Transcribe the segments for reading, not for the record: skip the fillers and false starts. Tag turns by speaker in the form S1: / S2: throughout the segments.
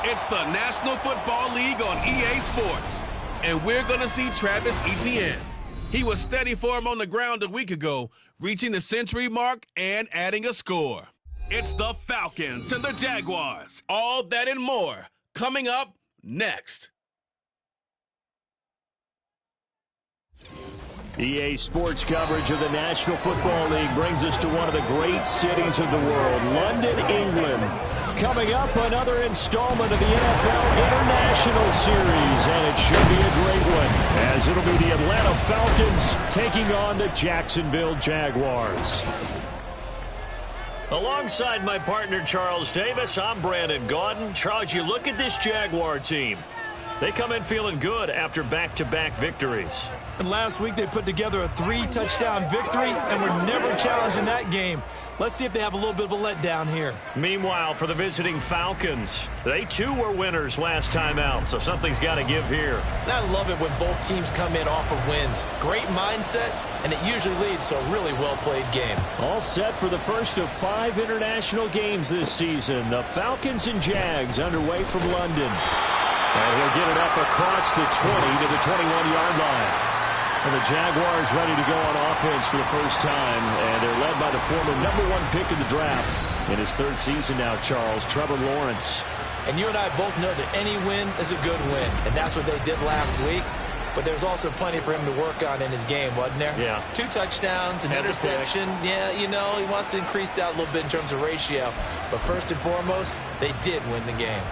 S1: It's the National Football League on EA Sports. And we're going to see Travis Etienne. He was steady for him on the ground a week ago, reaching the century mark and adding a score. It's the Falcons and the Jaguars. All that and more coming up next.
S2: EA Sports coverage of the National Football League brings us to one of the great cities of the world, London, England. Coming up, another installment of the NFL International Series, and it should be a great one, as it'll be the Atlanta Falcons taking on the Jacksonville Jaguars. Alongside my partner, Charles Davis, I'm Brandon Gaudin. Charles, you look at this Jaguar team. They come in feeling good after back-to-back victories.
S3: And last week they put together a 3-touchdown victory and were never challenged in that game. Let's see if they have a little bit of a letdown here.
S2: Meanwhile, for the visiting Falcons, they too were winners last time out, so something's got to give here.
S3: And I love it when both teams come in off of wins. Great mindsets, and it usually leads to a really well-played game.
S2: All set for the first of 5 international games this season. The Falcons and Jags underway from London. And he'll get it up across the 20 to the 21-yard line. And the Jaguars ready to go on offense for the first time, and they're led by the former #1 pick in the draft in his 3rd season now, Charles, Trevor Lawrence.
S3: And you and I both know that any win is a good win, and that's what they did last week. But there's also plenty for him to work on in his game, wasn't there?
S2: Yeah.
S3: 2 touchdowns, an interception. Yeah, you know, he wants to increase that a little bit in terms of ratio. But first and foremost, they did win the game.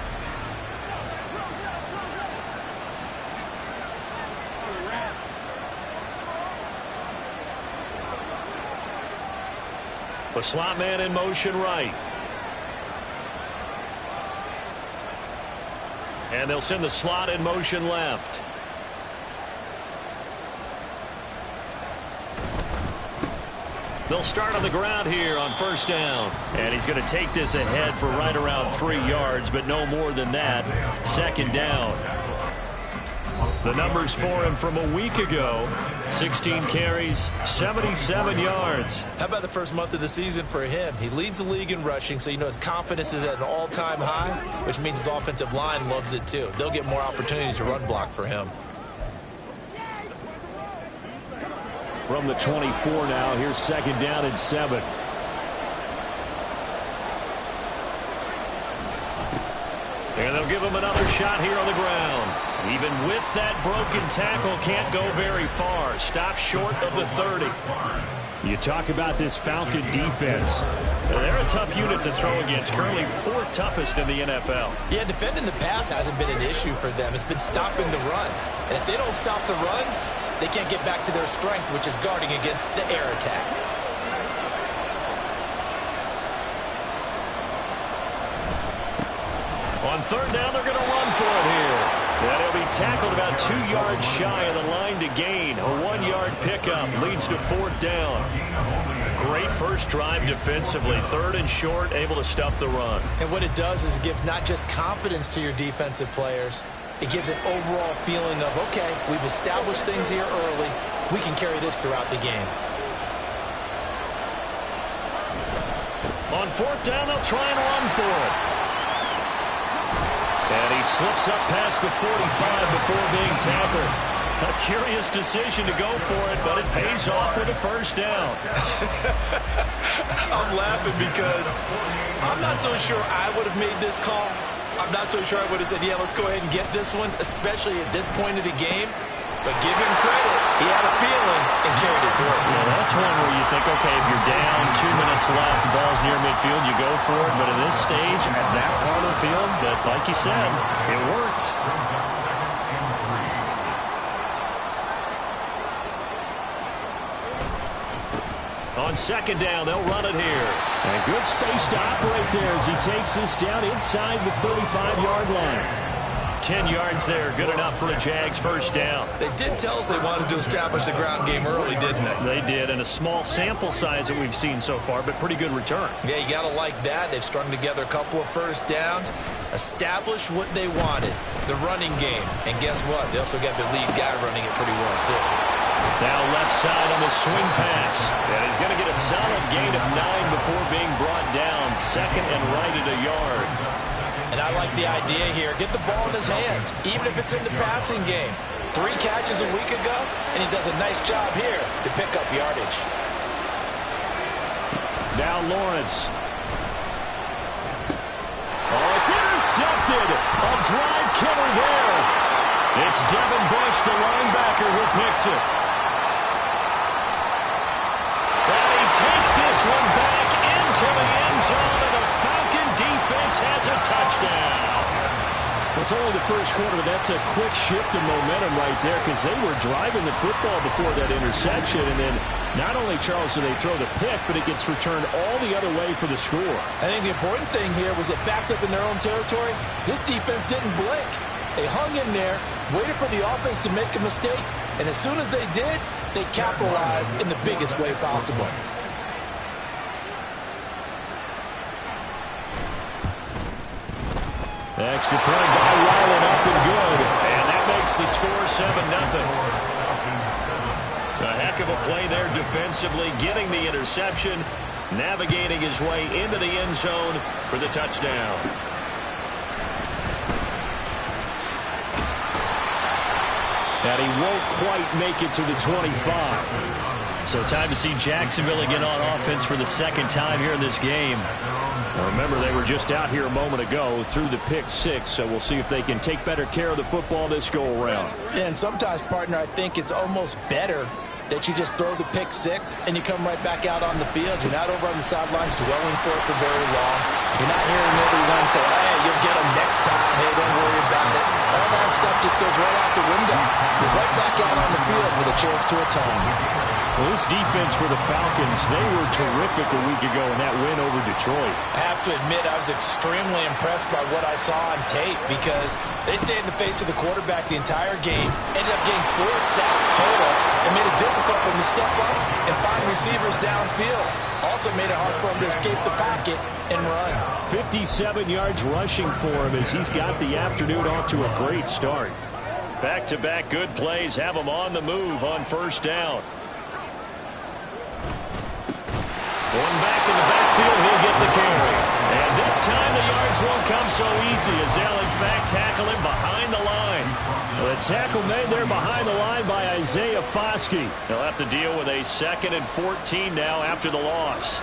S2: The slot man in motion right. And they'll send the slot in motion left. They'll start on the ground here on first down. And he's going to take this ahead for right around 3 yards, but no more than that. 2nd down. The numbers for him from a week ago: 16 carries, 77 yards.
S3: How about the first month of the season for him? He leads the league in rushing, so you know his confidence is at an all-time high, which means his offensive line loves it too. They'll get more opportunities to run block for him.
S2: From the 24 now, here's 2nd down and 7. And they'll give him another shot here on the ground. Even with that broken tackle, can't go very far. Stop short of the 30. You talk about this Falcon defense. They're a tough unit to throw against. Currently 4th toughest in the NFL.
S3: Yeah, defending the pass hasn't been an issue for them. It's been stopping the run. And if they don't stop the run, they can't get back to their strength, which is guarding against the air attack.
S2: On 3rd down, they're going to run for it here. And he'll be tackled about 2 yards shy of the line to gain. A 1-yard pickup leads to 4th down. Great first drive defensively. 3rd and short, able to stuff the run.
S3: And what it does is it gives not just confidence to your defensive players, it gives an overall feeling of, okay, we've established things here early. We can carry this throughout the game.
S2: On 4th down, they'll try and run for it. And he slips up past the 45 before being tackled. A curious decision to go for it, but it pays off with a first down.
S3: I'm laughing because I'm not so sure I would have made this call. I'm not so sure I would have said, yeah, let's go ahead and get this one, especially at this point of the game. But give him credit. He had a feeling and carried it through.
S2: Yeah, that's one where you think, okay, if you're down, 2 minutes left, the ball's near midfield, you go for it. But at this stage, at that part of the field, that, like you said, it worked. On 2nd down, they'll run it here. And good space to operate there as he takes this down inside the 35-yard line. 10 yards there, good enough for a Jags first down.
S3: They did tell us they wanted to establish the ground game early, didn't they?
S2: They did, and a small sample size that we've seen so far, but pretty good return.
S3: Yeah, you got to like that. They've strung together a couple of first downs, established what they wanted, the running game. And guess what? They also got their lead guy running it pretty well, too.
S2: Now left side on the swing pass. And he's going to get a solid gain of 9 before being brought down. 2nd and right at a yard.
S3: And I like the idea here. Get the ball in his hands, even if it's in the passing game. 3 catches a week ago, and he does a nice job here to pick up yardage.
S2: Now Lawrence. Oh, it's intercepted. A drive killer there. It's Devin Bush, the linebacker, who picks it. And he takes this one back into the end zone, and the Falcon defense has a touchdown. It's only the first quarter, but that's a quick shift of momentum right there because they were driving the football before that interception. And then not only, Charles, do they throw the pick, but it gets returned all the other way for the score.
S3: I think the important thing here was it backed up in their own territory. This defense didn't blink. They hung in there, waited for the offense to make a mistake, and as soon as they did, they capitalized in the biggest way possible.
S2: Extra point by Ryland, up and good. And that makes the score 7-0. A heck of a play there defensively, getting the interception, navigating his way into the end zone for the touchdown. And he won't quite make it to the 25. So time to see Jacksonville again on offense for the second time here in this game. Well, remember, they were just out here a moment ago through the pick 6, so we'll see if they can take better care of the football this go-around.
S3: Yeah, and sometimes, partner, I think it's almost better that you just throw the pick 6 and you come right back out on the field. You're not over on the sidelines dwelling for it for very long. You're not hearing everyone say, hey, you'll get them next time. Hey, don't worry about it. All that stuff just goes right out the window. You're right back out on the field with a chance to atone.
S2: Well, this defense for the Falcons, they were terrific a week ago in that win over Detroit.
S3: I have to admit, I was extremely impressed by what I saw on tape because they stayed in the face of the quarterback the entire game, ended up getting 4 sacks total, and made it difficult for him to step up and find receivers downfield. Also made it hard for him to escape the pocket and run.
S2: 57 yards rushing for him as he's got the afternoon off to a great start. Back-to-back good plays have him on the move on first down. One back in the backfield, he'll get the carry. And this time the yards won't come so easy as they'll, in fact, tackle him behind the line. The tackle made there behind the line by Isaiah Foskey. They'll have to deal with a 2nd and 14 now after the loss.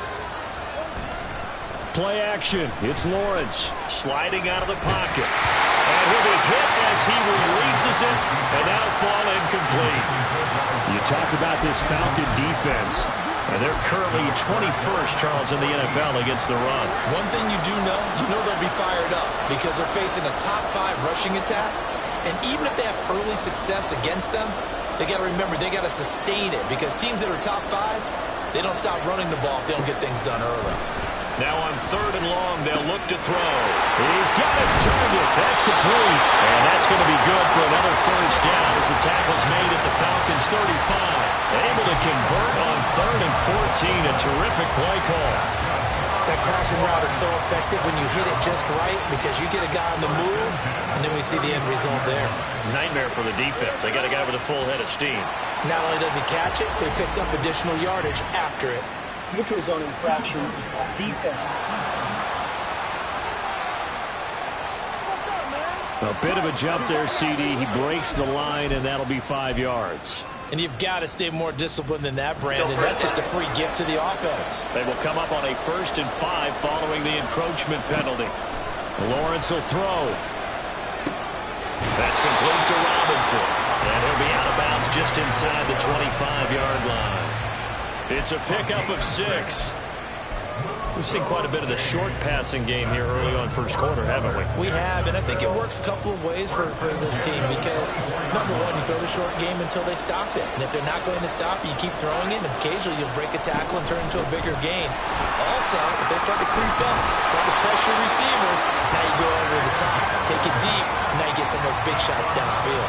S2: Play action. It's Lawrence sliding out of the pocket. And he'll be hit as he releases it, and that'll fall incomplete. You talk about this Falcon defense. And they're currently 21st, Charles, in the NFL against the run.
S3: One thing you do know, they'll be fired up because they're facing a top 5 rushing attack. And even if they have early success against them, they got to remember they got to sustain it because teams that are top 5, they don't stop running the ball if they don't get things done early.
S2: Now on 3rd and long, they'll look to throw. He's got his target. That's complete. And that's going to be good for another first down as the tackle's made at the Falcons' 35. Able to convert on 3rd and 14. A terrific play call.
S3: That crossing route is so effective when you hit it just right because you get a guy on the move, and then we see the end result there.
S2: It's a nightmare for the defense. They got a guy with a full head of steam.
S3: Not only does he catch it, but he picks up additional yardage after it.
S4: Neutral zone infraction defense.
S2: A bit of a jump there, CD. He breaks the line, and that'll be 5 yards.
S3: And you've got to stay more disciplined than that, Brandon. That's just a free gift to the offense.
S2: They will come up on a 1st and 5 following the encroachment penalty. Lawrence will throw. That's complete to Robinson. And he'll be out of bounds just inside the 25-yard line. It's a pickup of 6. We've seen quite a bit of the short passing game here early on first quarter, haven't we?
S3: We have, and I think it works a couple of ways for this team because, number one, you throw the short game until they stop it. And if they're not going to stop it, you keep throwing it, and occasionally you'll break a tackle and turn it into a bigger gain. Also, if they start to creep up, start to pressure receivers, now you go over the top, take it deep, and now you get some of those big shots downfield.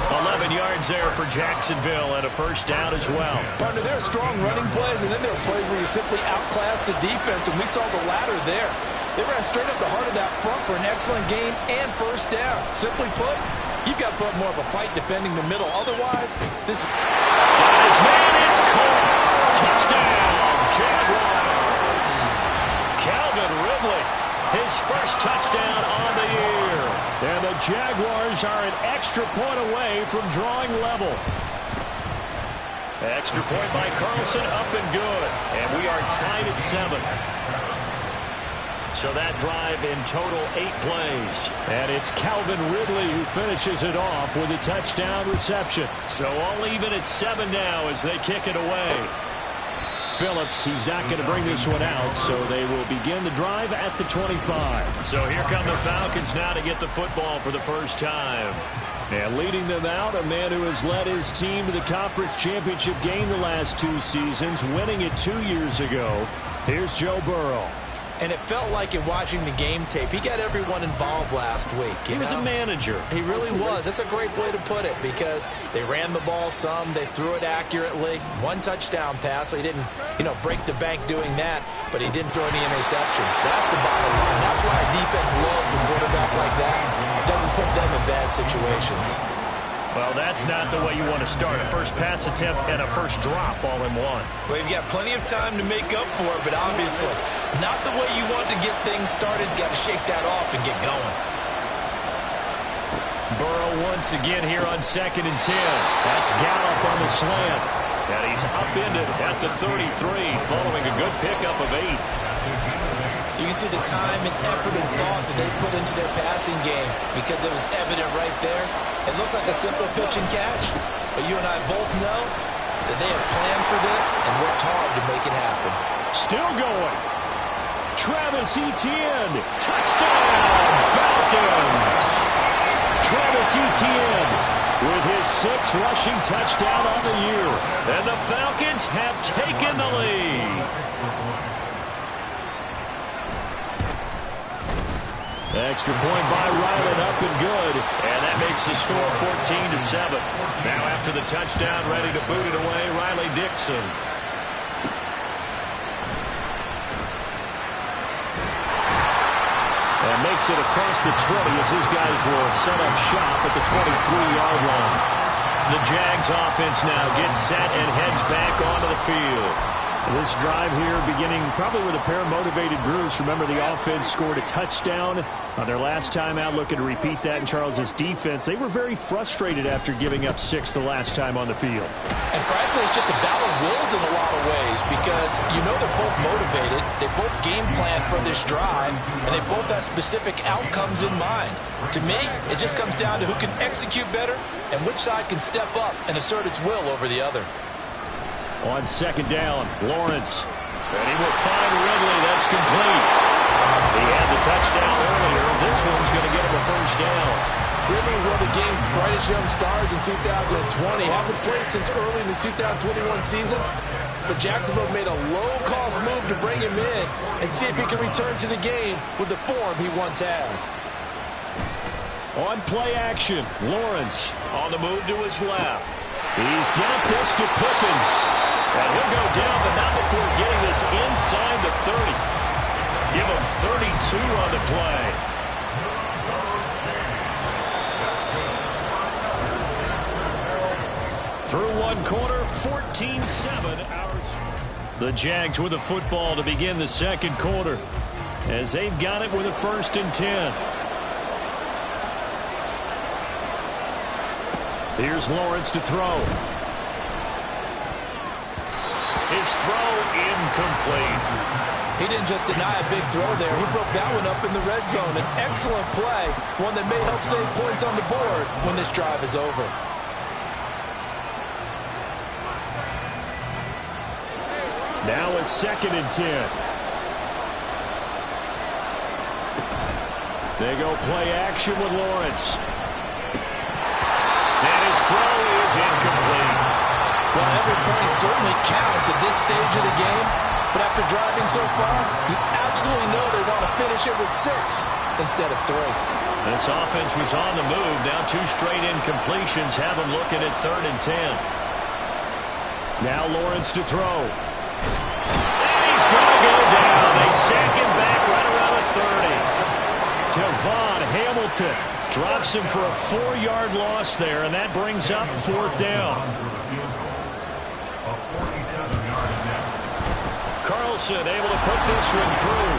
S2: 11 yards there for Jacksonville and a first down as well.
S3: Partner, there are strong running plays, and then there are plays where you simply outclass the defense, and we saw the latter there. They ran straight up the heart of that front for an excellent gain and first down. Simply put, you've got to put more of a fight defending the middle. Otherwise, this...
S2: Got his man, it's caught. Touchdown, Jaguars. Calvin Ridley His first touchdown on the year. And the Jaguars are an extra point away from drawing level. Extra point by Carlson, up and good. And we are tied at 7. So that drive in total 8 plays. And it's Calvin Ridley who finishes it off with a touchdown reception. So all even at 7 now as they kick it away. Phillips, he's not going to bring this one out, so they will begin the drive at the 25. So here come the Falcons now to get the football for the first time. And leading them out, a man who has led his team to the conference championship game the last 2 seasons, winning it 2 years ago. Here's Joe Burrow.
S3: And it felt like in watching the game tape, he got everyone involved last week.
S2: He was a manager.
S3: He really was. That's a great way to put it because they ran the ball some, they threw it accurately. 1 touchdown pass, so he didn't, break the bank doing that, but he didn't throw any interceptions. That's the bottom line. That's why a defense loves a quarterback like that. It doesn't put them in bad situations.
S2: Well, that's not the way you want to start. A first pass attempt and a first drop all in one.
S3: Well, you've got plenty of time to make up for it, but obviously not the way you want to get things started. Got to shake that off and get going.
S2: Burrow once again here on 2nd and 10. That's Gallup on the slant. And he's upended at the 33 following a good pickup of 8.
S3: You can see the time and effort and thought that they put into their passing game because it was evident right there. It looks like a simple pitch and catch, but you and I both know that they have planned for this and worked hard to make it happen.
S2: Still going. Travis Etienne. Touchdown, Falcons. Travis Etienne with his 6th rushing touchdown on the year. And the Falcons have taken the lead. Extra point by Ryland, up and good. And that makes the score 14-7. Now after the touchdown, ready to boot it away, Riley Dixon. And makes it across the 20 as his guys will set up shop at the 23-yard line. The Jags offense now gets set and heads back onto the field. This drive here beginning probably with a pair of motivated groups. Remember, the offense scored a touchdown on their last time out. Looking to repeat that in Charles's defense. They were very frustrated after giving up 6 the last time on the field.
S3: And frankly, it's just a battle of wills in a lot of ways because they're both motivated. They both game plan for this drive, and they both have specific outcomes in mind. To me, it just comes down to who can execute better and which side can step up and assert its will over the other.
S2: On 2nd down, Lawrence. And he will find Ridley. That's complete. He had the touchdown earlier. This one's going to get him a first down.
S3: Ridley was one of the game's brightest young stars in 2020. Hasn't played since early in the 2021 season. But Jacksonville made a low-cost move to bring him in and see if he can return to the game with the form he once had.
S2: On play action, Lawrence on the move to his left. He's got this to Pickens. And he'll go down, but not before getting this inside the 30. Give him 32 on the play. Through one quarter, 14-7 ours. The Jags with the football to begin the second quarter as they've got it with a 1st and 10. Here's Lawrence to throw. His throw incomplete.
S3: He didn't just deny a big throw there. He broke that one up in the red zone. An excellent play, one that may help save points on the board when this drive is over.
S2: Now a 2nd and 10. They go play action with Lawrence. And his throw is incomplete.
S3: Well, every point certainly counts at this stage of the game. But after driving so far, you absolutely know they want to finish it with 6 instead of 3.
S2: This offense was on the move. Now 2 straight incompletions have them looking at 3rd and 10. Now Lawrence to throw. And he's going to go down. They sack him back right around the 30. Devon Hamilton drops him for a 4-yard loss there, and that brings up 4th down. Carlson able to put this one through.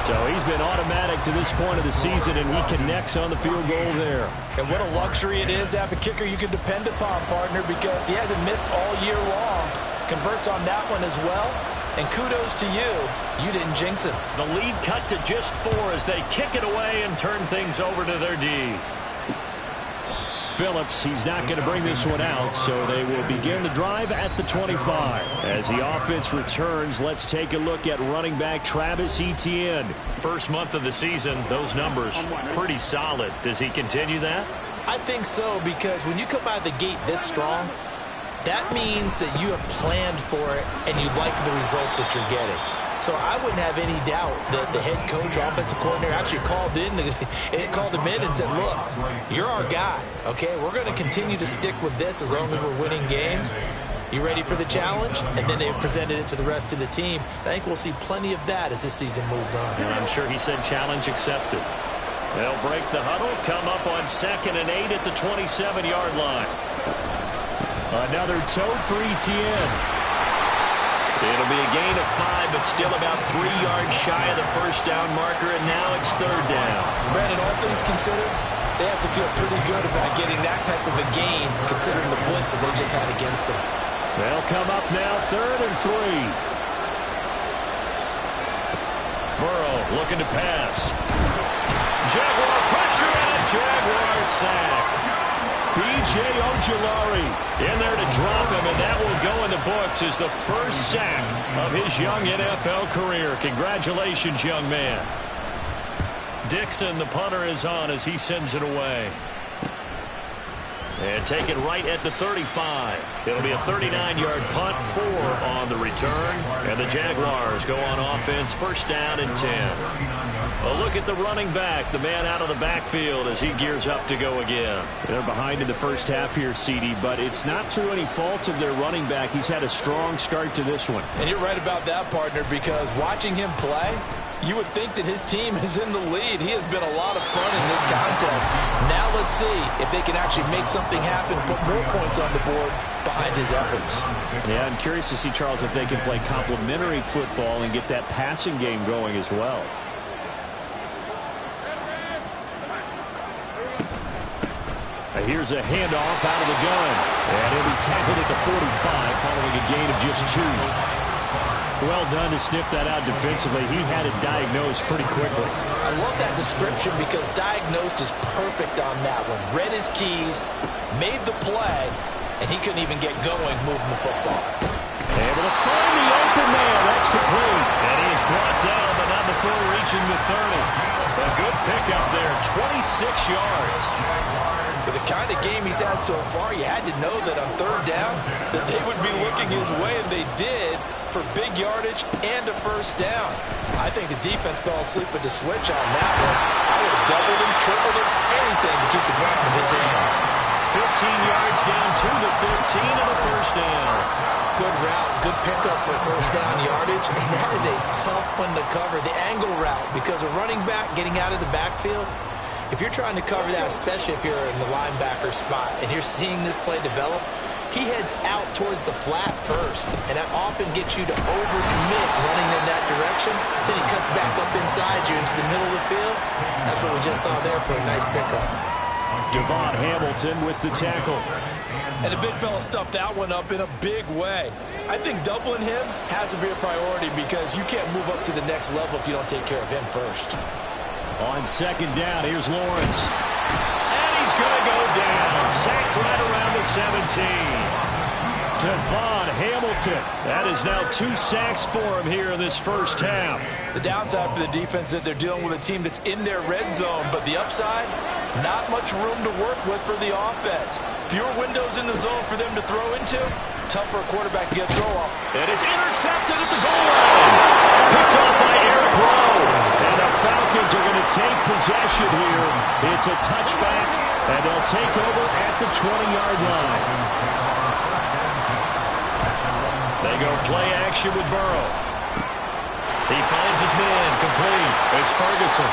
S2: So he's been automatic to this point of the season, and he connects on the field goal there.
S3: And what a luxury it is to have a kicker you can depend upon, partner, because he hasn't missed all year long. Converts on that one as well. And kudos to you. You didn't jinx him.
S2: The lead cut to just 4 as they kick it away and turn things over to their D. Phillips, he's not going to bring this one out, so they will begin the drive at the 25. As the offense returns, let's take a look at running back Travis Etienne. First month of the season, those numbers pretty solid. Does he continue that?
S3: I think so, because when you come out of the gate this strong, that means that you have planned for it and you like the results that you're getting. So I wouldn't have any doubt that the head coach, offensive coordinator, actually called him in and said, look, you're our guy, okay? We're going to continue to stick with this as long as we're winning games. You ready for the challenge? And then they presented it to the rest of the team. I think we'll see plenty of that as this season moves on.
S2: And I'm sure he said challenge accepted. They'll break the huddle, come up on 2nd and 8 at the 27-yard line. Another tote for Etienne. It'll be a gain of 5, but still about 3 yards shy of the first down marker, and now it's 3rd down.
S3: Brandon, all things considered, they have to feel pretty good about getting that type of a gain, considering the blitz that they just had against them.
S2: They'll come up now 3rd and 3. Burrow looking to pass. Jaguar pressure and a Jaguar sack. B.J. Ojulari in there to drop him, and that will go in the books as the first sack of his young NFL career. Congratulations, young man. Dixon, the punter, is on as he sends it away. And take it right at the 35. It'll be a 39-yard punt, 4 on the return. And the Jaguars go on offense, 1st down and 10. A look at the running back, the man out of the backfield as he gears up to go again. They're behind in the first half here, CD, but it's not through any fault of their running back. He's had a strong start to this one.
S3: And you're right about that, partner, because watching him play, you would think that his team is in the lead. He has been a lot of fun in this contest. Now let's see if they can actually make something happen, put more points on the board behind his efforts.
S2: Yeah, I'm curious to see, Charles, if they can play complementary football and get that passing game going as well. Here's a handoff out of the gun. And he'll be tackled at the 45 following a gain of just 2. Well done to sniff that out defensively. He had it diagnosed pretty quickly.
S3: I love that description because diagnosed is perfect on that one. Read his keys, made the play, and he couldn't even get going moving the football.
S2: Able to find the open man. That's complete. And he is brought down, but not before reaching the 30. A good pickup there, 26 yards.
S3: For the kind of game he's had so far, you had to know that on 3rd down that they would be looking his way, and they did, for big yardage and a 1st down. I think the defense fell asleep with the switch on that one. I would have doubled him, tripled him, anything to keep the ball in his hands.
S2: 15 yards down to the 15 and a 1st down.
S3: Good route, good pickup for 1st down yardage, and that is a tough one to cover. The angle route, because a running back getting out of the backfield, if you're trying to cover that, especially if you're in the linebacker spot and you're seeing this play develop, he heads out towards the flat first, and that often gets you to overcommit running in that direction. Then he cuts back up inside you into the middle of the field. That's what we just saw there for a nice pickup.
S2: Devon Hamilton with the tackle.
S3: And the big fella stuffed that one up in a big way. I think doubling him has to be a priority because you can't move up to the next level if you don't take care of him first.
S2: On 2nd down, here's Lawrence. And he's going to go down. Sacked right around the 17. Devon Hamilton. That is now 2 sacks for him here in this first half.
S3: The downside for the defense is that they're dealing with a team that's in their red zone, but the upside, not much room to work with for the offense. Fewer windows in the zone for them to throw into. Tough for a quarterback to get throw off.
S2: And it's intercepted at the goal line. Picked off by Eric Rowe. And the Falcons are going to take possession here. It's a touchback, and they'll take over at the 20-yard line. They go play action with Burrow. He finds his man, complete. It's Ferguson.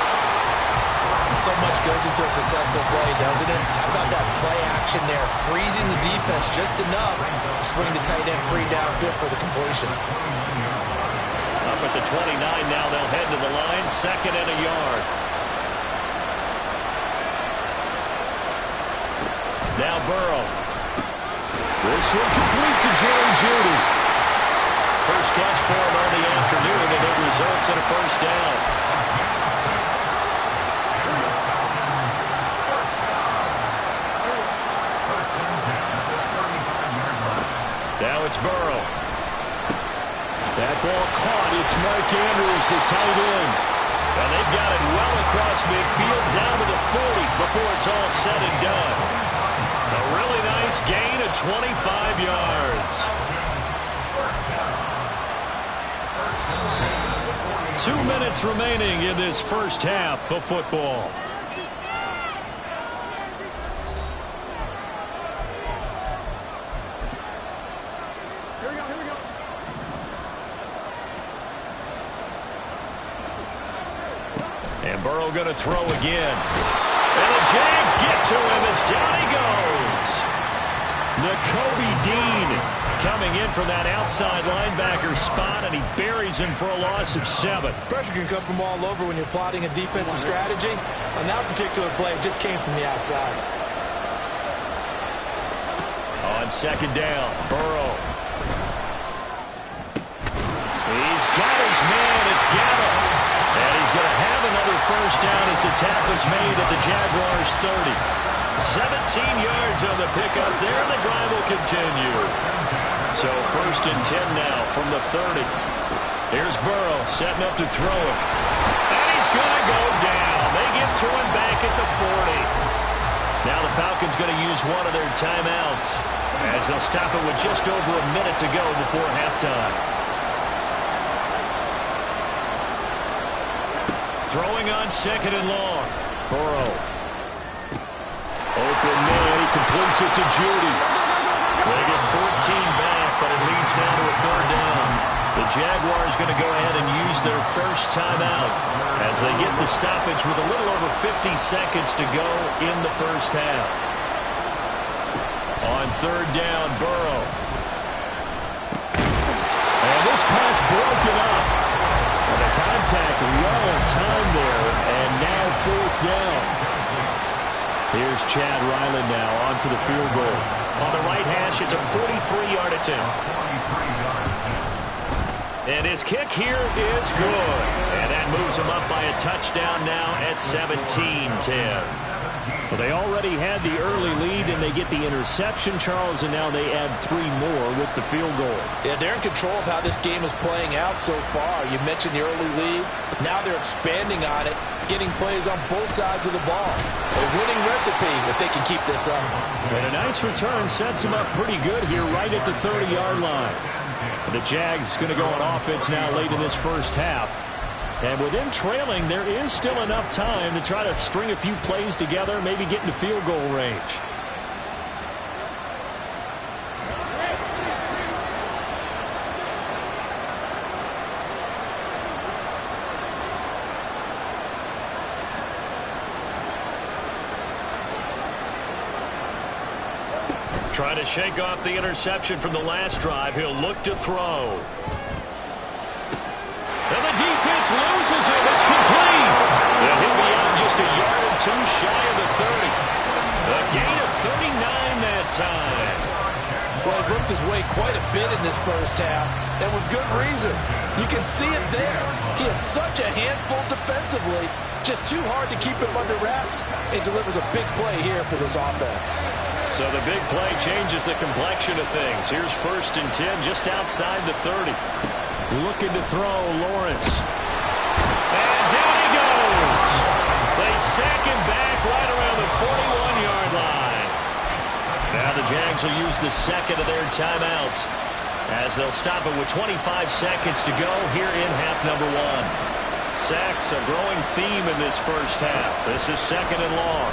S3: So much goes into a successful play, doesn't it? How about that play action there, freezing the defense just enough to swing the tight end free downfield for the completion.
S2: Up at the 29 now, they'll head to the line, 2nd and a yard. Now Burrow. This one complete to Jerry Jeudy. First catch for him on the afternoon, and it results in a first down. Now it's Burrow. That ball caught. It's Mark Andrews, the tight end. And they've got it well across midfield, down to the 40 before it's all said and done. A really nice gain of 25 yards. 2 minutes remaining in this first half of football. And Burrow going to throw again. And the Jags get to him as down he goes. Nakobe Dean coming in from that outside linebacker spot, and he buries him for a loss of 7.
S3: Pressure can come from all over when you're plotting a defensive strategy. On that particular play, it just came from the outside.
S2: On 2nd down, Burrow. He's got his man. It's Gallup. And he's going to have another first down as the tackle's made at the Jaguars' 30. 17 yards on the pickup there, and the drive will continue. So 1st and 10 now from the 30. Here's Burrow setting up to throw it. And he's going to go down. They get to him back at the 40. Now the Falcons going to use one of their timeouts as they'll stop it with just over a minute to go before halftime. Throwing on 2nd and long. Burrow. Open man. He completes it to Jeudy. They get 14 back, but it leads now to a 3rd down. The Jaguars going to go ahead and use their first timeout as they get the stoppage with a little over 50 seconds to go in the first half. On 3rd down, Burrow. And this pass broken up. And the contact well in time there, and now 4th down. Here's Chad Ryland now on for the field goal. On the right hash, it's a 43-yard attempt. And his kick here is good. And that moves him up by a touchdown now at 17-10. Well, they already had the early lead, and they get the interception, Charles, and now they add 3 more with the field goal.
S3: Yeah, they're in control of how this game is playing out so far. You mentioned the early lead. Now they're expanding on it, getting plays on both sides of the ball. A winning recipe if they can keep this up.
S2: And a nice return sets them up pretty good here right at the 30-yard line. The Jags going to go on offense now late in this first half. And with them trailing, there is still enough time to try to string a few plays together, maybe get into field goal range. Trying to shake off the interception from the last drive. He'll look to throw. And the defense loses it. It's complete. And he'll be out just a yard or 2 shy of the 30. A gain of 39 that time.
S3: Well, he worked his way quite a bit in this first half, and with good reason. You can see it there. He is such a handful defensively. Just too hard to keep him under wraps. It delivers a big play here for this offense.
S2: So the big play changes the complexion of things. Here's 1st and 10 just outside the 30. Looking to throw, Lawrence. And down he goes. They sack him back right around the 41-yard line. Now the Jags will use the 2nd of their timeouts as they'll stop it with 25 seconds to go here in half number 1. Sacks, a growing theme in this first half. This is 2nd and long.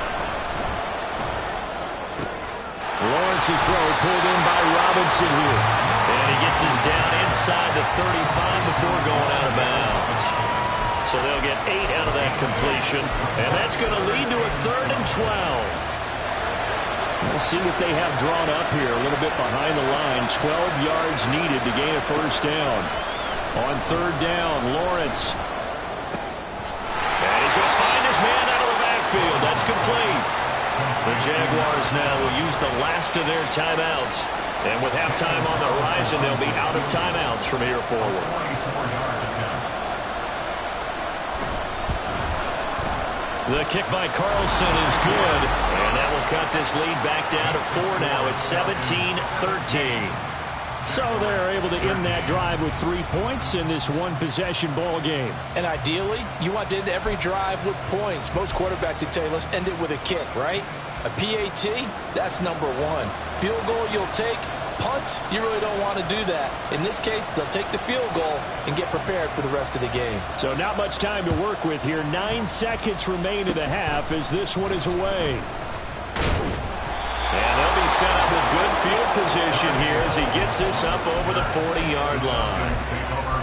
S2: Lawrence's throw pulled in by Robinson here. And he gets his down inside the 35 before going out of bounds. So they'll get 8 out of that completion. And that's going to lead to a 3rd and 12. We'll see what they have drawn up here. A little bit behind the line. 12 yards needed to gain a first down. On 3rd down, Lawrence. The Jaguars now will use the last of their timeouts. And with halftime on the horizon, they'll be out of timeouts from here forward. The kick by Carlson is good. And that will cut this lead back down to 4 now. It's 17-13. So they're able to end that drive with 3 points in this one-possession ball game.
S3: And ideally, you want to end every drive with points. Most quarterbacks would tell you, let's end it with a kick, right? A PAT, that's number one. Field goal you'll take. Punts, you really don't want to do that. In this case, they'll take the field goal and get prepared for the rest of the game.
S2: So not much time to work with here. 9 seconds remain in the half as this one is away. And they'll be set up with good field position here as he gets this up over the 40-yard line.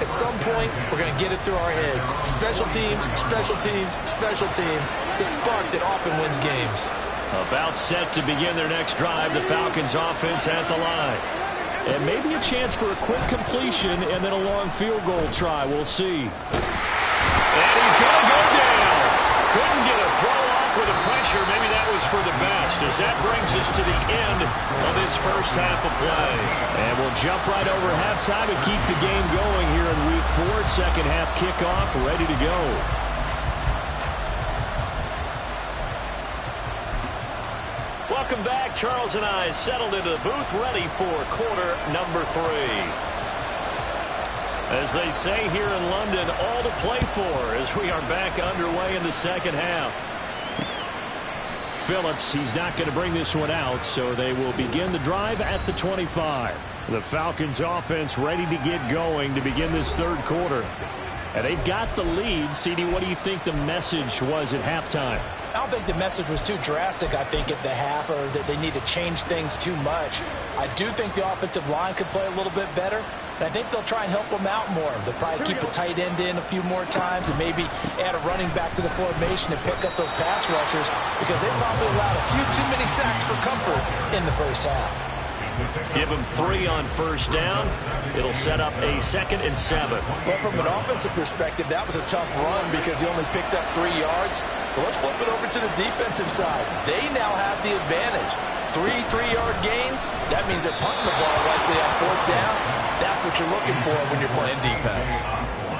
S3: At some point, we're going to get it through our heads. Special teams, special teams, special teams. The spark that often wins games.
S2: About set to begin their next drive, the Falcons offense at the line. And maybe a chance for a quick completion and then a long field goal try. We'll see. And he's going to go down. Couldn't get a throw off with the pressure. Maybe that was for the best, as that brings us to the end of this first half of play. And we'll jump right over halftime and keep the game going here in Week 4. Second half kickoff ready to go. Welcome back. Charles and I settled into the booth, ready for quarter number 3. As they say here in London, all to play for as we are back underway in the second half. Phillips, he's not going to bring this one out, so they will begin the drive at the 25. The Falcons offense ready to get going to begin this third quarter. And they've got the lead. CD, what do you think the message was at halftime?
S3: I don't think the message was too drastic, I think, at the half, or that they need to change things too much. I do think the offensive line could play a little bit better, and I think they'll try and help them out more. They'll probably keep a tight end in a few more times and maybe add a running back to the formation and pick up those pass rushers, because they probably allowed a few too many sacks for comfort in the first half.
S2: Give them 3 on first down. It'll set up a 2nd and 7.
S3: Well, from an offensive perspective, that was a tough run because he only picked up 3 yards. But let's flip it over to the defensive side. They now have the advantage. 3 3-yard gains. That means they're punting the ball likely on 4th down. That's what you're looking for when you're playing defense.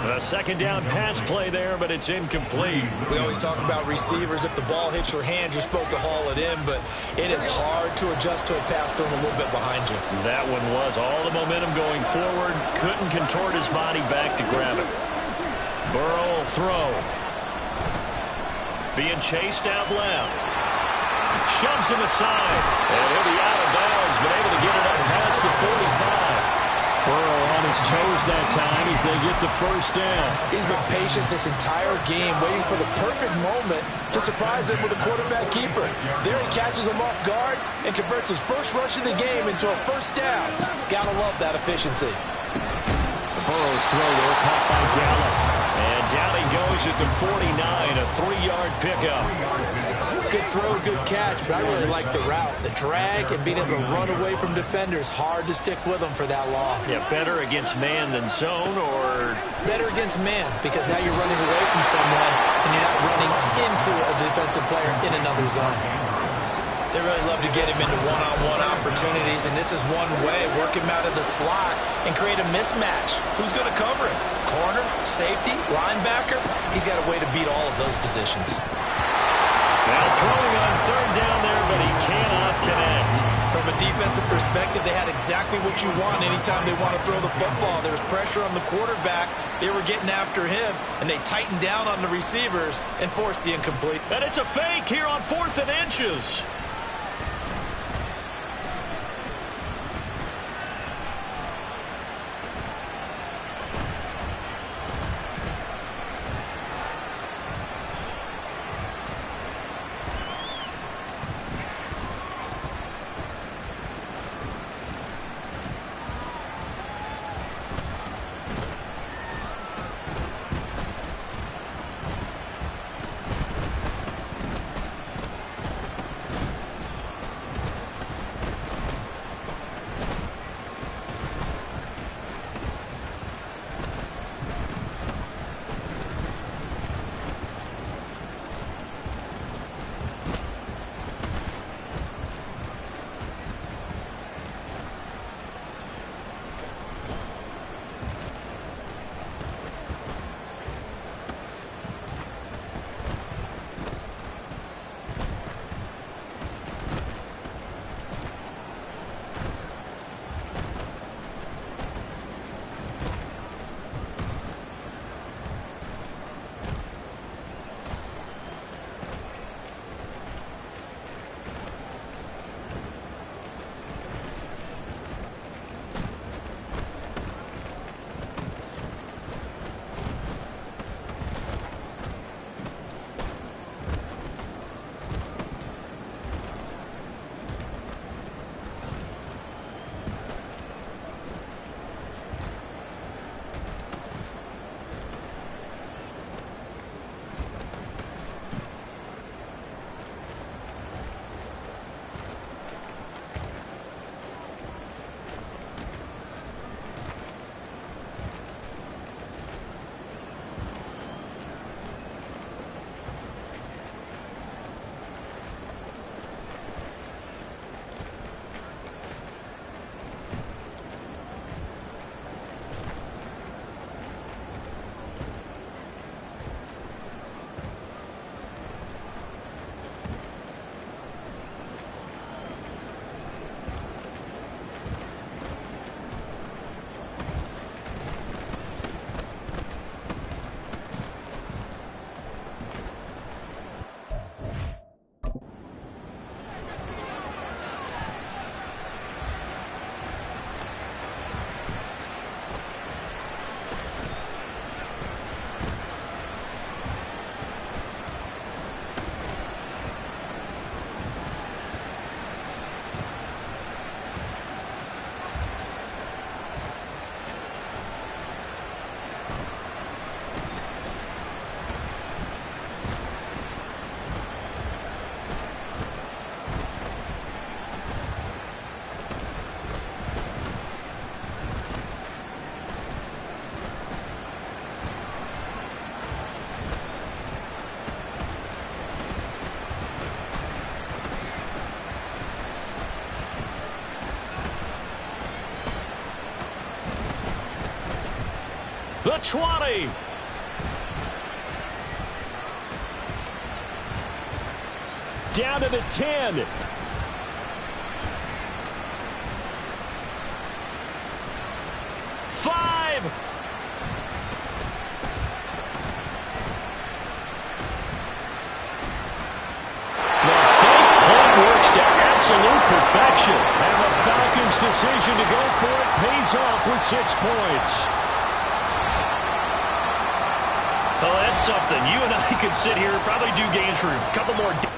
S2: A 2nd down pass play there, but it's incomplete.
S3: We always talk about receivers. If the ball hits your hand, you're supposed to haul it in, but it is hard to adjust to a pass thrown a little bit behind you.
S2: That one was all the momentum going forward. Couldn't contort his body back to grab it. Burrow will throw. Being chased out left. Shoves him aside. And he'll be out of bounds, but able to get it up past the 45. Burrow on his toes that time as they get the first down.
S3: He's been patient this entire game, waiting for the perfect moment to surprise them with a quarterback keeper. There he catches him off guard and converts his first rush of the game into a first down. Gotta love that efficiency.
S2: Burrow's throw there caught by Gallup. And down he goes at the 49, a 3-yard pickup.
S3: Good throw, good catch, but I really like the route. The drag and being able to run away from defenders, hard to stick with them for that long.
S2: Yeah, better against man than zone, or?
S3: Better against man, because now you're running away from someone and you're not running into a defensive player in another zone. They really love to get him into one-on-one opportunities, and this is one way, work him out of the slot and create a mismatch. Who's going to cover him? Corner, safety, linebacker? He's got a way to beat all of those positions.
S2: Now throwing on 3rd down there, but he cannot connect.
S3: From a defensive perspective, they had exactly what you want anytime they want to throw the football. There was pressure on the quarterback. They were getting after him, and they tightened down on the receivers and forced the incomplete.
S2: And it's a fake here on 4th and inches. The 20. Down to the 10. Five. The fake punt works to absolute perfection. And the Falcons' decision to go for it pays off with 6 points.
S5: Well, that's something. You and I could sit here and probably do games for a couple more days.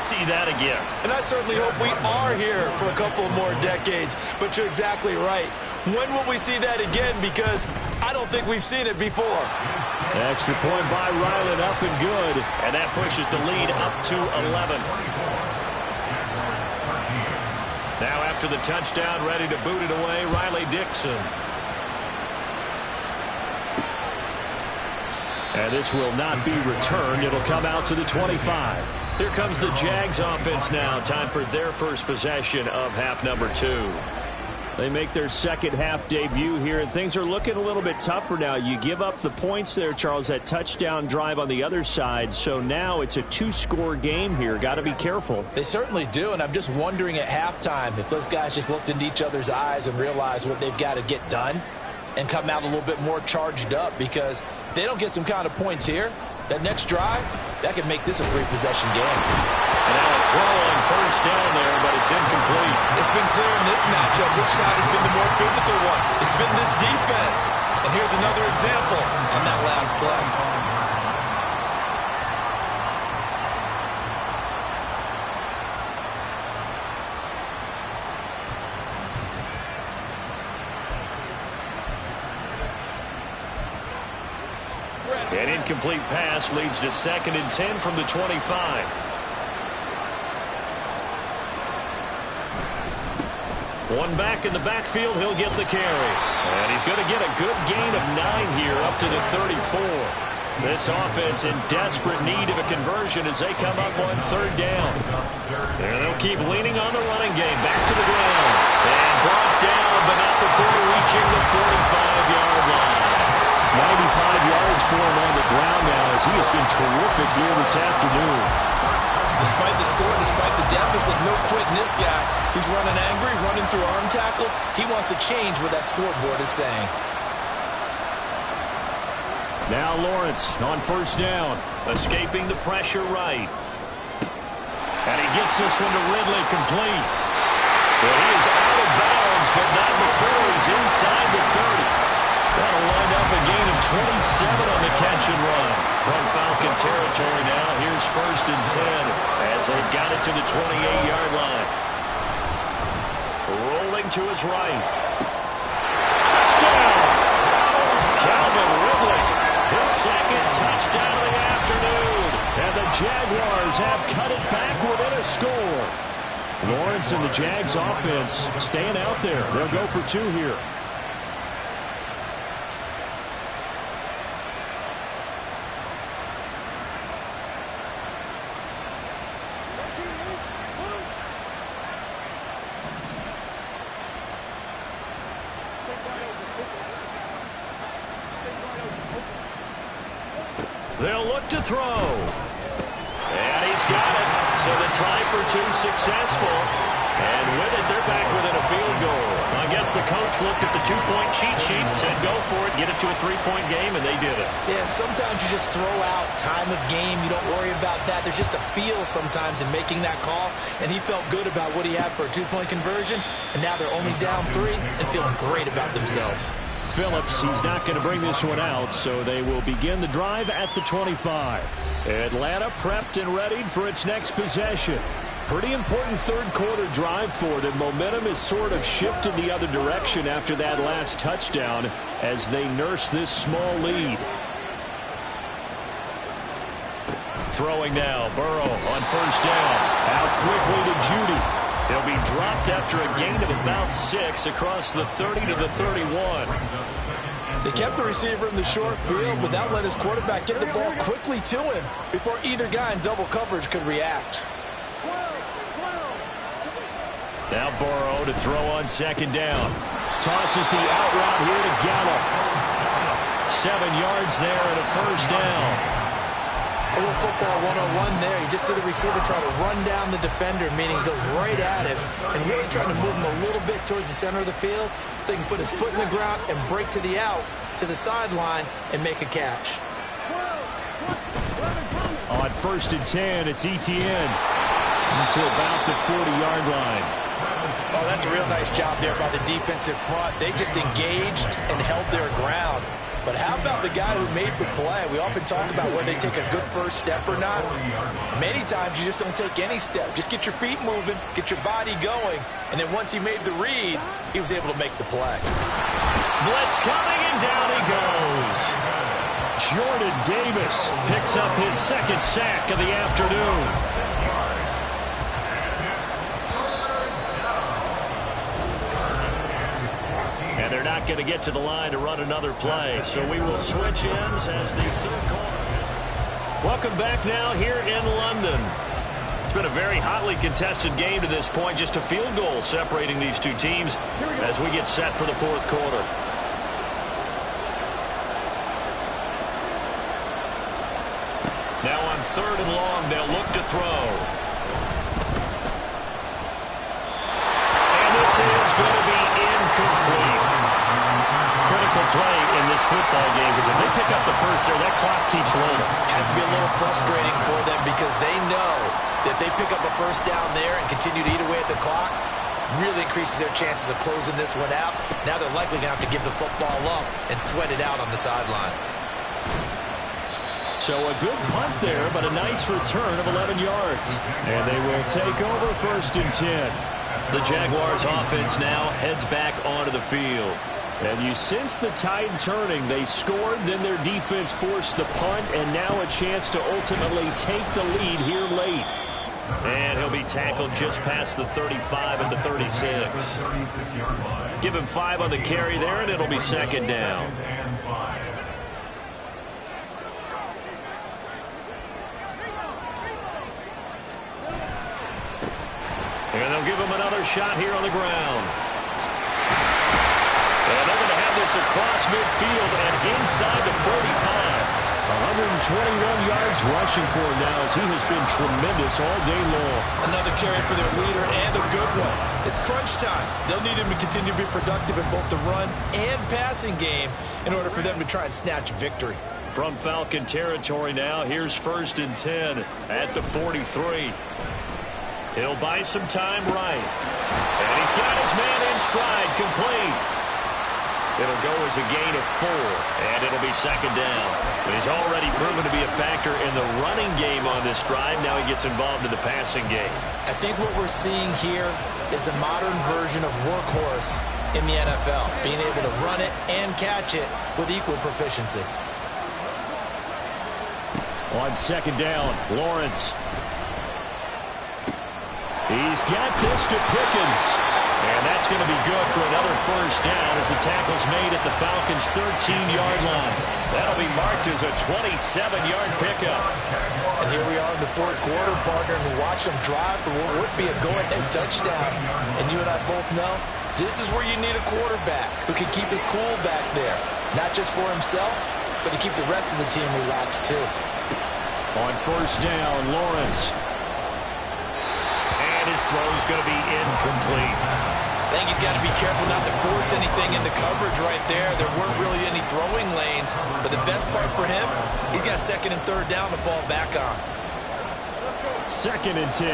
S5: See that again.
S3: And I certainly hope we are here for a couple more decades. But you're exactly right. When will we see that again? Because I don't think we've seen it before.
S2: Extra point by Ryland, up and good.
S5: And that pushes the lead up to 11.
S2: Now after the touchdown, ready to boot it away, Riley Dixon. And this will not be returned. It'll come out to the 25. Here comes the Jags offense now. Time for their first possession of half number 2. They make their second half debut here, and things are looking a little bit tougher now. You give up the points there, Charles, that touchdown drive on the other side. So now it's a 2-score game here. Got to be careful.
S3: They certainly do, and I'm just wondering at halftime if those guys just looked into each other's eyes and realized what they've got to get done and come out a little bit more charged up, because if they don't get some kind of points here, that next drive, that could make this a 3-possession game.
S2: And now a throw on first down there, but it's incomplete.
S3: It's been clear in this matchup which side has been the more physical one. It's been this defense. And here's another example on that last play.
S2: An incomplete pass leads to 2nd and 10 from the 25. One back in the backfield, he'll get the carry. And he's going to get a good gain of 9 here up to the 34. This offense in desperate need of a conversion as they come up on 3rd down. And they'll keep leaning on the running game. Back to the ground. And brought down, but not before reaching the 45-yard line. 95 yards for him on the ground now, as he has been terrific here this afternoon.
S3: Despite the score, despite the deficit, no quitting this guy. He's running angry, running through arm tackles. He wants to change what that scoreboard is saying.
S2: Now Lawrence on first down.
S5: Escaping the pressure right. And he gets this one to Ridley complete. Well, he is out of bounds, but not before he's inside the 30. That'll wind up a gain of 27 on the catch and run. From Falcon territory now, here's 1st and 10 as they've got it to the 28-yard line. Rolling to his right. Touchdown! Calvin Ridley, his 2nd touchdown of the afternoon.
S2: And the Jaguars have cut it back within a score. Lawrence and the Jags offense staying out there. They'll go for 2 here.
S5: They'll look to throw. And he's got it. So the try for 2 successful. And with it, they're back within a field goal. I guess the coach looked at the 2-point cheat sheet and said, go for it, get it to a 3-point game, and they did it.
S3: Yeah, and sometimes you just throw out time of game. You don't worry about that. There's just a feel sometimes in making that call. And he felt good about what he had for a 2-point conversion. And now they're only down 3 and feeling great about themselves.
S2: Phillips, he's not going to bring this one out, so they will begin the drive at the 25. Atlanta prepped and readied for its next possession. Pretty important third-quarter drive for them. Momentum is sort of shifted the other direction after that last touchdown as they nurse this small lead.
S5: Throwing now, Burrow on first down.
S2: Out quickly to Judy.
S5: He'll be dropped after a gain of about 6 across the 30 to the 31.
S3: They kept the receiver in the short field, but that let his quarterback get the ball quickly to him before either guy in double coverage could react.
S5: Now Burrow to throw on 2nd down.
S2: Tosses the out route here to Gallup.
S5: 7 yards there and a first down.
S3: A little football 101 there. You just see the receiver try to run down the defender, meaning he goes right at him and really trying to move him a little bit towards the center of the field so he can put his foot in the ground and break to the out, to the sideline, and make a catch.
S2: On 1st and 10, it's Etienne to about the 40-yard line.
S3: Oh, that's a real nice job there by the defensive front. They just engaged and held their ground. But how about the guy who made the play? We often talk about whether they take a good first step or not. Many times you just don't take any step. Just get your feet moving, get your body going, and then once he made the read, he was able to make the play.
S5: Blitz coming, and down he goes.
S2: Jordan Davis picks up his 2nd sack of the afternoon.
S5: And they're not going to get to the line to run another play. So we will switch ends as the 3rd quarter. Welcome back now here in London. It's been a very hotly contested game to this point. Just a field goal separating these 2 teams as we get set for the 4th quarter. Now on 3rd and long, they'll look to throw. And this is going to be incomplete. Critical play in this football game because if they pick up the first there, that clock keeps rolling.
S3: Has to be a little frustrating for them because they know that they pick up a first down there and continue to eat away at the clock, really increases their chances of closing this one out. Now they're likely going to have to give the football up and sweat it out on the sideline.
S2: So a good punt there, but a nice return of 11 yards. And they will take over 1st and 10.
S5: The Jaguars offense now heads back onto the field.
S2: And you sense the tide turning. They scored, then their defense forced the punt, and now a chance to ultimately take the lead here late.
S5: And he'll be tackled just past the 35 and the 36. Give him 5 on the carry there, and it'll be 2nd down. And they'll give him another shot here on the ground. And they're going to have this across midfield and inside the 45.
S2: 121 yards rushing for him now, as he has been tremendous all day long.
S3: Another carry for their leader, and a good one. It's crunch time. They'll need him to continue to be productive in both the run and passing game in order for them to try and snatch a victory.
S2: From Falcon territory now, here's 1st and 10 at the 43. He'll buy some time right. And he's got his man in stride, complete. It'll go as a gain of 4, and it'll be 2nd down. But he's already proven to be a factor in the running game on this drive. Now he gets involved in the passing game.
S3: I think what we're seeing here is the modern version of workhorse in the NFL, being able to run it and catch it with equal proficiency.
S2: On 2nd down, Lawrence. He's got this to Pickens. And that's going to be good for another 1st down as the tackle's made at the Falcons' 13-yard line. That'll be marked as a 27-yard pickup.
S3: And here we are in the 4th quarter, partner, and watch them drive for what would be a go-ahead touchdown. And you and I both know this is where you need a quarterback who can keep his cool back there, not just for himself, but to keep the rest of the team relaxed too.
S2: On 1st down, Lawrence. And his throw's going to be incomplete.
S3: I think he's got to be careful not to force anything into coverage right there. There weren't really any throwing lanes, but the best part for him, he's got 2nd and 3rd down to fall back on.
S2: 2nd and 10.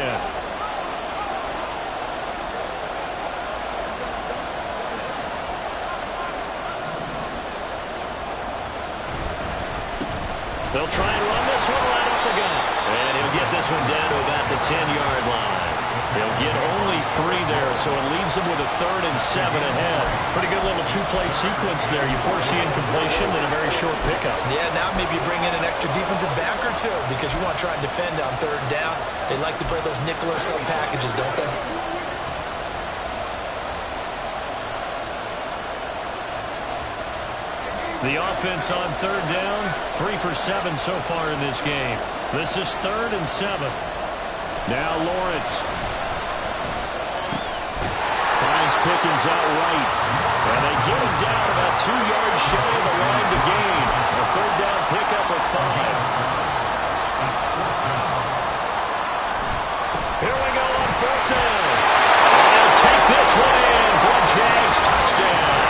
S2: They'll try and run this one right up the gut. And he'll get this one down to about the 10-yard line. They'll get only 3 there, so it leaves them with a 3rd and 7 ahead. Pretty good little 2-play sequence there. You force the incompletion, then a very short pickup.
S3: Yeah, now maybe you bring in an extra defensive back or two because you want to try and defend on 3rd down. They like to play those nickel or sub packages, don't they?
S2: The offense on 3rd down, 3 for 7 so far in this game. This is 3rd and 7. Now Lawrence finds Pickens out right. And they get him down about 2 yards shy of the line to gain. A 3rd down pickup of 5. Here we go on 4th down. And take this one in for a Jags touchdown.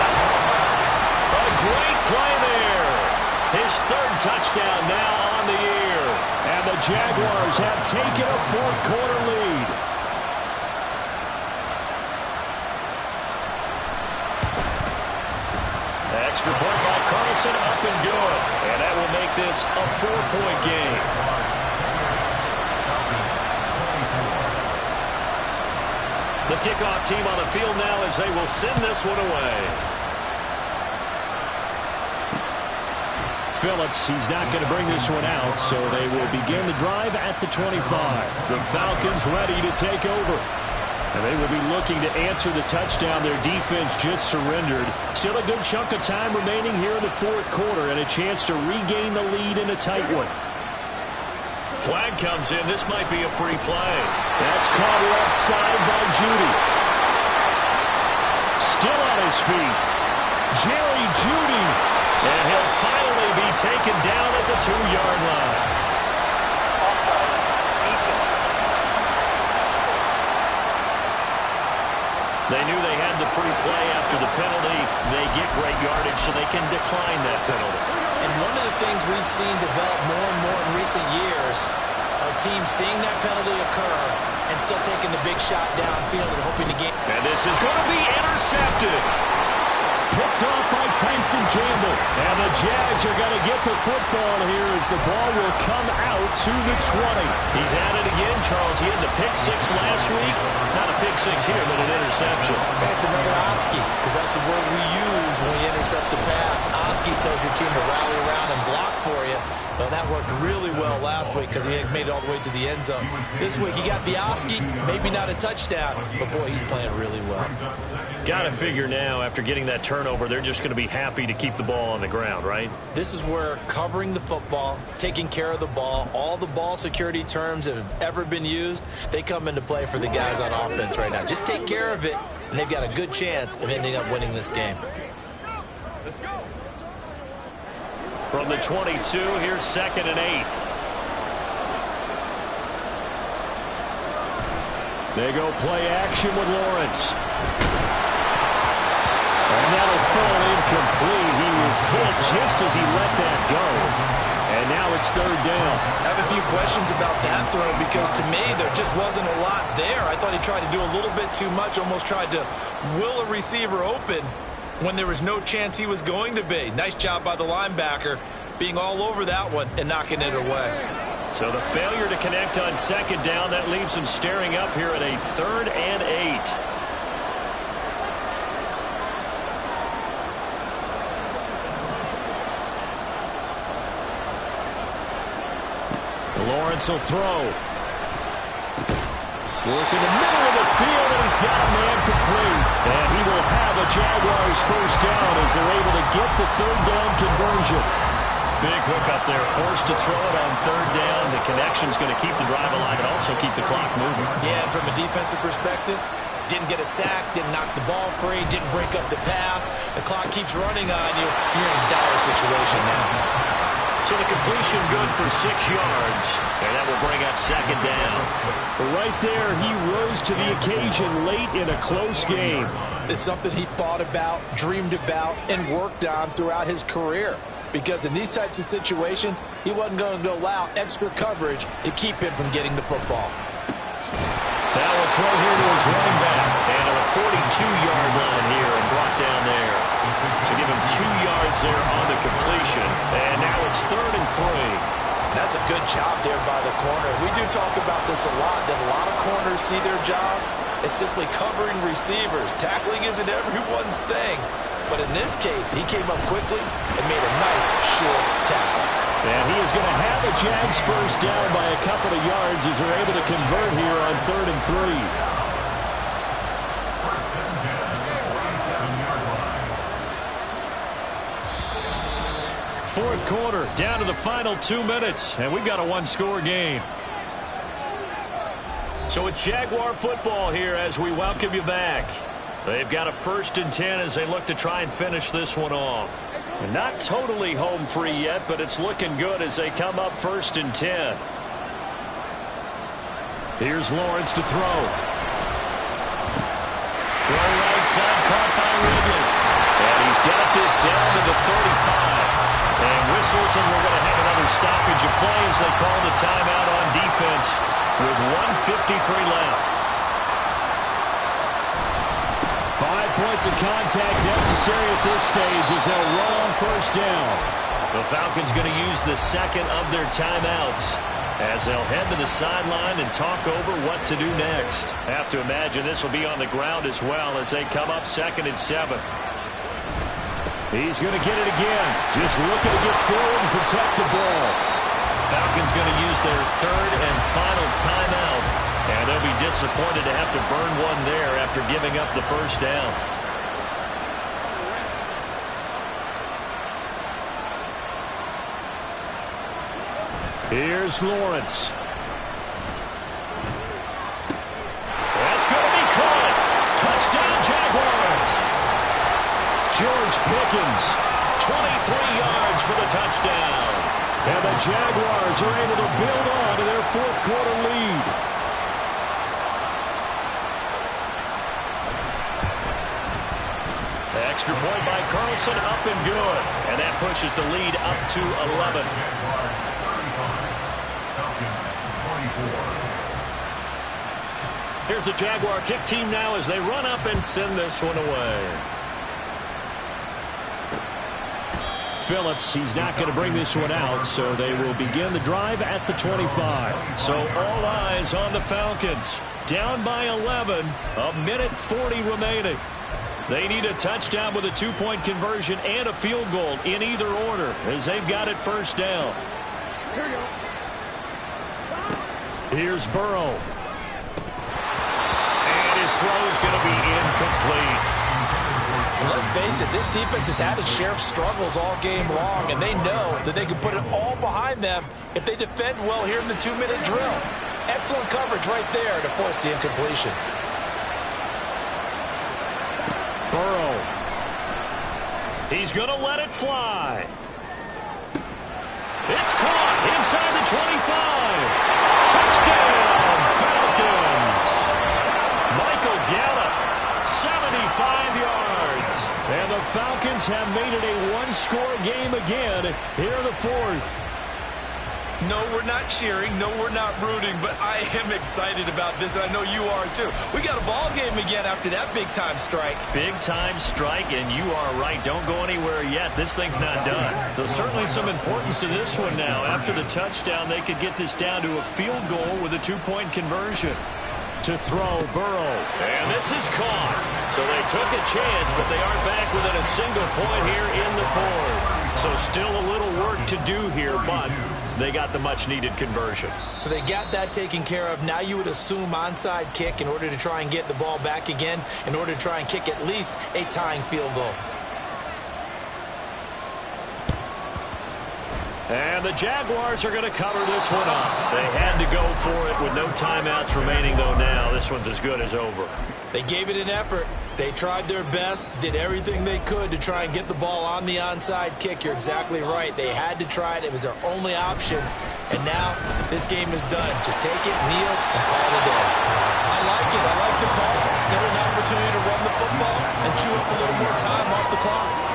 S2: A great play there. His 3rd touchdown now on the year. And the Jaguars have taken a 4th quarter lead. Extra point by Carlson, up and good. And that will make this a 4-point game. The kickoff team on the field now as they will send this one away. Phillips, he's not going to bring this one out, so they will begin the drive at the 25. The Falcons ready to take over. And they will be looking to answer the touchdown their defense just surrendered. Still a good chunk of time remaining here in the 4th quarter and a chance to regain the lead in a tight one. Flag comes in. This might be a free play. That's caught left side by Jeudy. Still on his feet. Jerry Jeudy. And he'll finally be taken down at the 2-yard line. They knew they had the free play after the penalty. They get great yardage so they can decline that penalty.
S3: And one of the things we've seen develop more and more in recent years are teams seeing that penalty occur and still taking the big shot downfield and hoping to gain.
S2: And this is going to be intercepted. Picked off by Tyson Campbell. And the Jags are going to get the football here as the ball will come out to the 20. He's at it again, Charles. He had the pick 6 last week. Not a pick 6 here, but an interception.
S3: That's another Oski, because that's the word we use when we intercept the pass. Oski tells your team to rally around and block for you. Well, that worked really well last week because he made it all the way to the end zone. This week he got the Oski, maybe not a touchdown, but boy, he's playing really well.
S2: Got to figure now, after getting that turnover, they're just going to be happy to keep the ball on the ground, right?
S3: This is where covering the football, taking care of the ball, all the ball security terms that have ever been used, they come into play for the guys on offense right now. Just take care of it, and they've got a good chance of ending up winning this game.
S2: From the 22, here's 2nd and 8. They go play action with Lawrence. And that'll fall incomplete. He was hit just as he let that go. And now it's 3rd down.
S3: I have a few questions about that throw because to me there just wasn't a lot there. I thought he tried to do a little bit too much, almost tried to will a receiver open when there was no chance he was going to be. Nice job by the linebacker being all over that one and knocking it away.
S2: So the failure to connect on 2nd down, that leaves him staring up here at a 3rd and 8. Lawrence will throw. Work in the middle of the field, and he's got a man complete. And he will have a Jaguars 1st down as they're able to get the 3rd down conversion. Big hook up there, forced to throw it on 3rd down. The connection's going to keep the drive alive and also keep the clock moving.
S3: Yeah, and from a defensive perspective, didn't get a sack, didn't knock the ball free, didn't break up the pass. The clock keeps running on you. You're in a dire situation now.
S2: So the completion good for 6 yards, and that will bring up 2nd down. Right there, he rose to the occasion late in a close game.
S3: It's something he thought about, dreamed about, and worked on throughout his career. Because in these types of situations, he wasn't going to allow extra coverage to keep him from getting the football.
S2: Now a throw here to his running back, and on a 42-yard line here and brought down there. So give him 2 yards there on the completion. And now it's 3rd and 3.
S3: That's a good job there by the corner. We do talk about this a lot, that a lot of corners see their job as simply covering receivers. Tackling isn't everyone's thing. But in this case, he came up quickly and made a nice, short tackle.
S2: And he is going to have a Jags 1st down by a couple of yards as they're able to convert here on 3rd and 3. 4th quarter, down to the final 2 minutes, and we've got a 1-score game. So it's Jaguar football here as we welcome you back. They've got a 1st and 10 as they look to try and finish this one off. And not totally home free yet, but it's looking good as they come up 1st and 10. Here's Lawrence to throw. Throw right side, caught by Ridley. And he's got this down to the 35. And whistles, and we're going to have another stoppage of play as they call the timeout on defense with 1:53 left. 5 points of contact necessary at this stage as they'll run on 1st down. The Falcons going to use the 2nd of their timeouts as they'll head to the sideline and talk over what to do next. Have to imagine this will be on the ground as well as they come up 2nd and 7. He's going to get it again. Just looking to get forward and protect the ball. Falcons going to use their 3rd and final timeout. And they'll be disappointed to have to burn one there after giving up the 1st down. Here's Lawrence. That's going to be caught. Touchdown, Jaguars. George Pickens, 23 yards for the touchdown. And the Jaguars are able to build on to their 4th quarter lead. Extra point by Carlson, up and good. And that pushes the lead up to 11. Here's the Jaguar kick team now as they run up and send this one away. Phillips, he's not going to bring this one out, so they will begin the drive at the 25. So all eyes on the Falcons. Down by 11, a minute 40 remaining. They need a touchdown with a 2-point conversion and a field goal in either order as they've got it 1st down. Here's Burrow. And his throw is going to be incomplete.
S3: Let's face it, this defense has had its share of struggles all game long, and they know that they can put it all behind them if they defend well here in the 2-minute drill. Excellent coverage right there to force the incompletion.
S2: Burrow. He's going to let it fly. It's caught inside the 25. Touchdown, Falcons. Michael Gallup, 75 yards. And the Falcons have made it a one-score game again here in the fourth.
S3: No, we're not cheering. No, we're not rooting. But I am excited about this, and I know you are too. We got a ball game again after that big-time strike.
S2: Big-time strike, and you are right. Don't go anywhere yet. This thing's not done. So certainly some importance to this one now. After the touchdown, they could get this down to a field goal with a two-point conversion. To throw, Burrow. And this is caught. So they took a chance, but they aren't back within a single point here in the fourth. So still a little work to do here, but they got the much-needed conversion.
S3: So they got that taken care of. Now you would assume onside kick in order to try and get the ball back again, in order to try and kick at least a tying field goal.
S2: And the Jaguars are going to cover this one up. They had to go for it with no timeouts remaining, though now this one's as good as over.
S3: They gave it an effort. They tried their best, did everything they could to try and get the ball on the onside kick. You're exactly right. They had to try it. It was their only option. And now this game is done. Just take it, kneel, and call it a day. I like it. I like the call. Still an opportunity to run the football and chew up a little more time off the clock.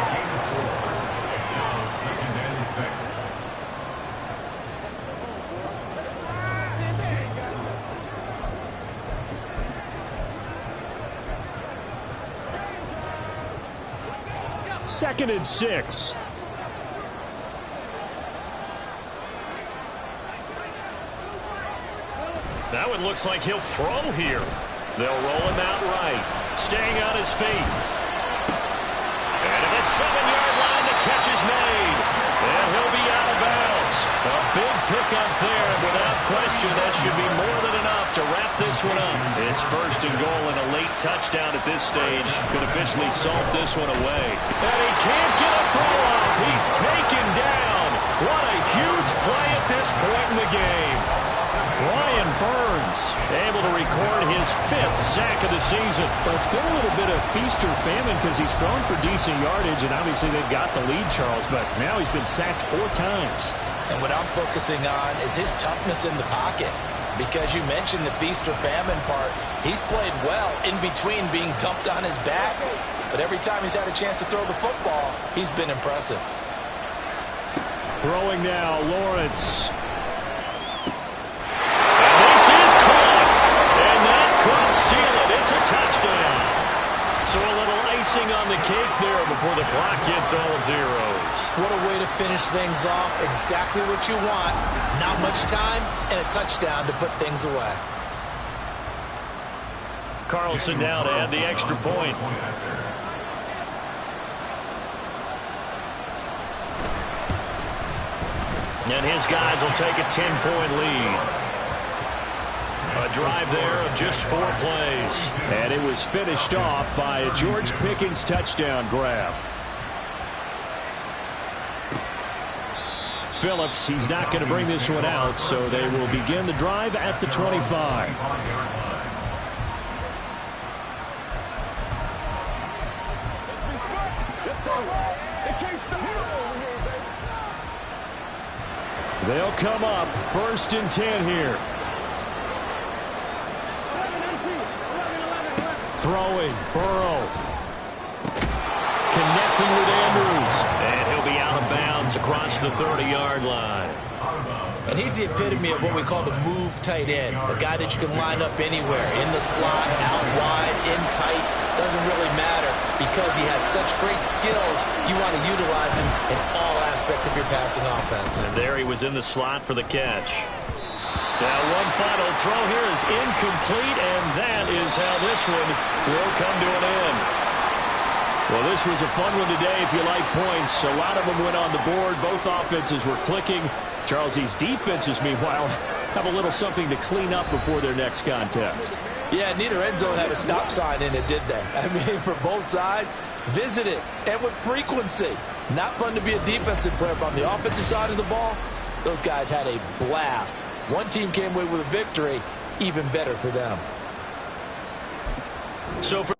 S2: Second and 6. That one looks like he'll throw here. They'll roll him out right. Staying on his feet. And at the 7-yard line, the catch is made. And he'll be out of bounds. A big pickup there. Without question, that should be more than enough to wrap this one up. It's first and goal and a late touchdown at this stage. Could officially solve this one away. And he can't get a throw off. He's taken down. What a huge play at this point in the game. Brian Burns able to record his 5th sack of the season.
S6: Well, it's been a little bit of feast or famine because he's thrown for decent yardage, and obviously they've got the lead, Charles, but now he's been sacked 4 times.
S3: And what I'm focusing on is his toughness in the pocket. Because you mentioned the feast or famine part. He's played well in between being dumped on his back. But every time he's had a chance to throw the football, he's been impressive.
S2: Throwing now, Lawrence. And this is caught. And that could seal it. It's a touchdown. So a little icing on the cake there before the clock hits all zeros.
S3: What a way to finish things off. Exactly what you want. Not much time and a touchdown to put things away.
S2: Carlson now to add the extra point. And his guys will take a 10-point lead. A drive there of just 4 plays.
S6: And it was finished off by a George Pickens touchdown grab. Phillips, he's not going to bring this one out, so they will begin the drive at the 25. They'll come up 1st and 10 here. Throwing, Burrow. Connecting with Andrews.
S2: And he'll be out of bounds across the 30-yard line.
S3: And he's the epitome of what we call the move tight end. A guy that you can line up anywhere. In the slot, out wide, in tight. Doesn't really matter because he has such great skills. You want to utilize him in all aspects of your passing offense.
S2: And there he was in the slot for the catch. Now one final throw here is incomplete, and that is how this one will come to an end.
S6: Well, this was a fun one today if you like points. A lot of them went on the board. Both offenses were clicking. Charles, these defenses, meanwhile, have a little something to clean up before their next contest.
S3: Yeah, neither end zone had a stop sign in it, did they? I mean, for both sides, visit it, and with frequency. Not fun to be a defensive player, but on the offensive side of the ball, those guys had a blast. One team came away with a victory, even better for them.
S2: So for